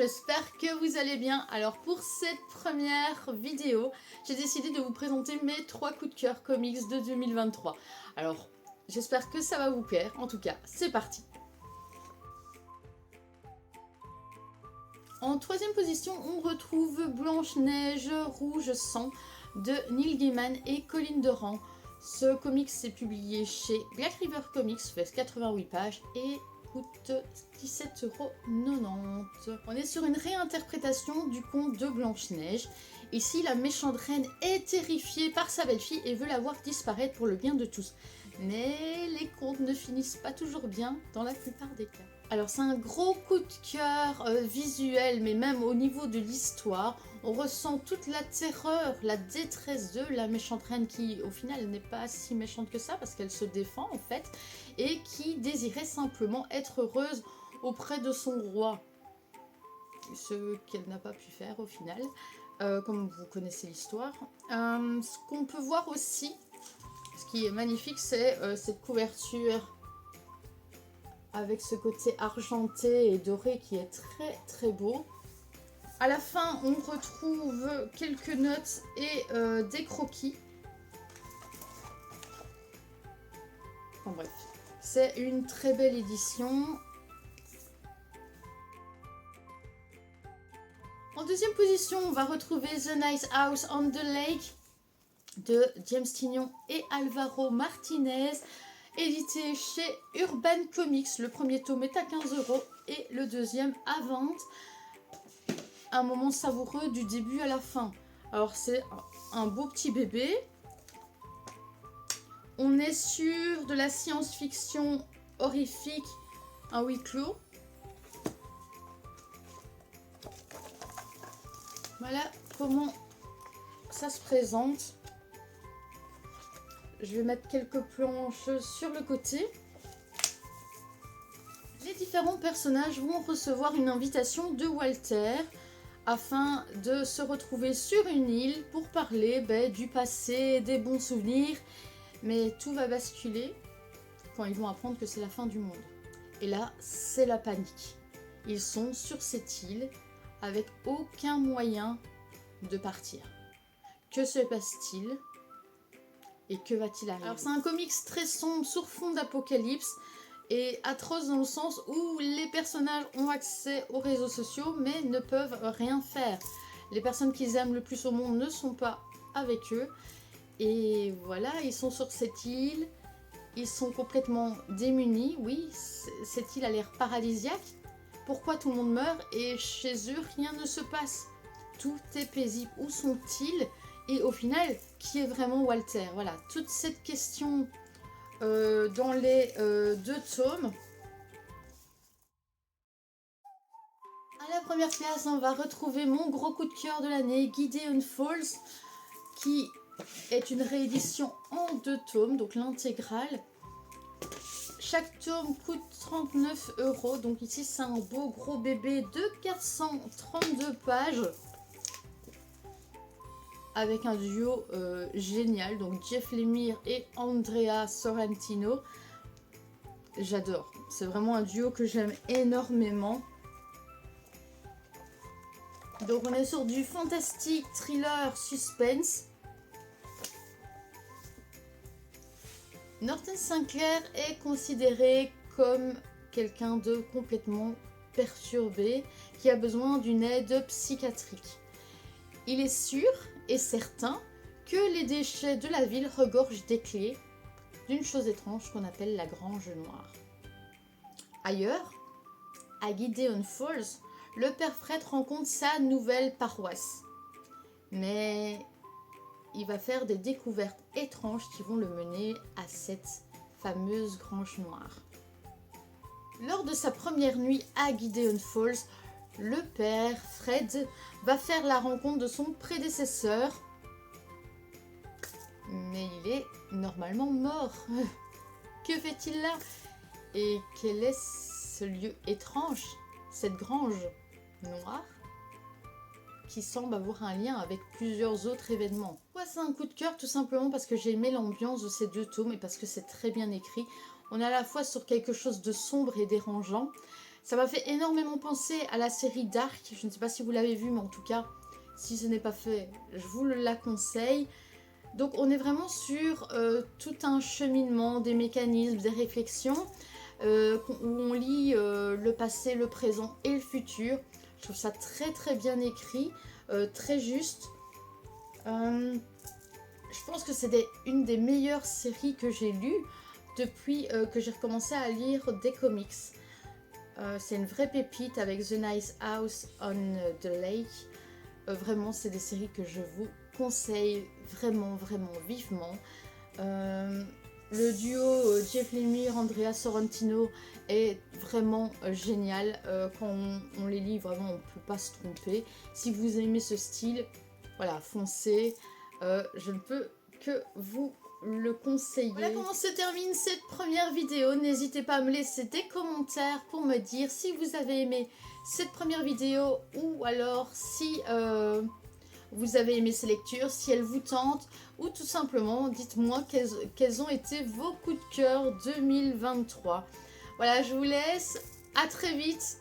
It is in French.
j'espère que vous allez bien. Alors pour cette première vidéo, j'ai décidé de vous présenter mes 3 coups de cœur comics de 2023. Alors j'espère que ça va vous plaire, en tout cas c'est parti. En troisième position, on retrouve Blanche-Neige Rouge Sang de Neil Gaiman et Colin Doran. Ce comics est publié chez Black River Comics, fait 88 pages et coûte 17,90 €. On est sur une réinterprétation du conte de Blanche-Neige. Ici, la méchante reine est terrifiée par sa belle-fille et veut la voir disparaître pour le bien de tous. Mais les contes ne finissent pas toujours bien dans la plupart des cas. Alors c'est un gros coup de cœur visuel, mais même au niveau de l'histoire, on ressent toute la terreur, la détresse de la méchante reine qui au final n'est pas si méchante que ça parce qu'elle se défend en fait et qui désirait simplement être heureuse auprès de son roi. Ce qu'elle n'a pas pu faire au final, comme vous connaissez l'histoire. Ce qu'on peut voir aussi, ce qui est magnifique, c'est cette couverture avec ce côté argenté et doré qui est très très beau. À la fin, on retrouve quelques notes et des croquis. Enfin bref, c'est une très belle édition. En deuxième position, on va retrouver The Nice House on the Lake de James Tynion et Alvaro Martinez, édité chez Urban Comics. Le premier tome est à 15 € et le deuxième à 20 €. Un moment savoureux du début à la fin. Alors c'est un beau petit bébé. On est sur de la science-fiction horrifique, un huis clos. Voilà comment ça se présente. Je vais mettre quelques planches sur le côté. Les différents personnages vont recevoir une invitation de Walter afin de se retrouver sur une île pour parler du passé, des bons souvenirs. Mais tout va basculer quand ils vont apprendre que c'est la fin du monde. Et là, c'est la panique. Ils sont sur cette île avec aucun moyen de partir. Que se passe-t-il ? Et que va-t-il arriver ? Alors c'est un comics très sombre sur fond d'apocalypse et atroce dans le sens où les personnages ont accès aux réseaux sociaux mais ne peuvent rien faire. Les personnes qu'ils aiment le plus au monde ne sont pas avec eux. Et voilà, ils sont sur cette île, ils sont complètement démunis. Oui, cette île a l'air paradisiaque. Pourquoi tout le monde meurt et chez eux rien ne se passe ? Tout est paisible. Où sont-ils ? Et au final, qui est vraiment Walter? Voilà, toute cette question dans les 2 tomes. À la première place, on va retrouver mon gros coup de cœur de l'année, Gideon Falls, qui est une réédition en 2 tomes, donc l'intégrale. Chaque tome coûte 39 €, donc ici c'est un beau gros bébé de 432 pages. Avec un duo génial, donc Jeff Lemire et Andrea Sorrentino. J'adore, c'est vraiment un duo que j'aime énormément. Donc on est sur du fantastique, thriller, suspense. Norton Sinclair est considéré comme quelqu'un de complètement perturbé qui a besoin d'une aide psychiatrique. Il est sûr et certain que les déchets de la ville regorgent des clés d'une chose étrange qu'on appelle la Grange Noire. Ailleurs, à Gideon Falls, le père Fred rencontre sa nouvelle paroisse. Mais il va faire des découvertes étranges qui vont le mener à cette fameuse Grange Noire. Lors de sa première nuit à Gideon Falls, le père Fred va faire la rencontre de son prédécesseur, mais il est normalement mort. Que fait-il là? Et quel est ce lieu étrange, cette grange noire, qui semble avoir un lien avec plusieurs autres événements? Pourquoi c'est un coup de cœur? Tout simplement parce que j'ai aimé l'ambiance de ces 2 tomes et parce que c'est très bien écrit. On est à la fois sur quelque chose de sombre et dérangeant, Ça m'a fait énormément penser à la série Dark. Je ne sais pas si vous l'avez vu, mais en tout cas, si ce n'est pas fait, je vous la conseille. Donc on est vraiment sur tout un cheminement, des mécanismes, des réflexions, où on lit le passé, le présent et le futur. Je trouve ça très très bien écrit, très juste. Je pense que c'est une des meilleures séries que j'ai lues depuis que j'ai recommencé à lire des comics. C'est une vraie pépite avec The Nice House on the Lake. Vraiment, c'est des séries que je vous conseille vraiment, vraiment vivement. Le duo Jeff Lemire, Andrea Sorrentino est vraiment génial. Quand on les lit, vraiment, on ne peut pas se tromper. Si vous aimez ce style, voilà, foncez. Je ne peux que vous le conseiller. Voilà comment se termine cette première vidéo. N'hésitez pas à me laisser des commentaires pour me dire si vous avez aimé cette première vidéo ou alors si vous avez aimé ces lectures, si elles vous tentent, ou tout simplement dites-moi quels ont été vos coups de cœur 2023. Voilà, je vous laisse, à très vite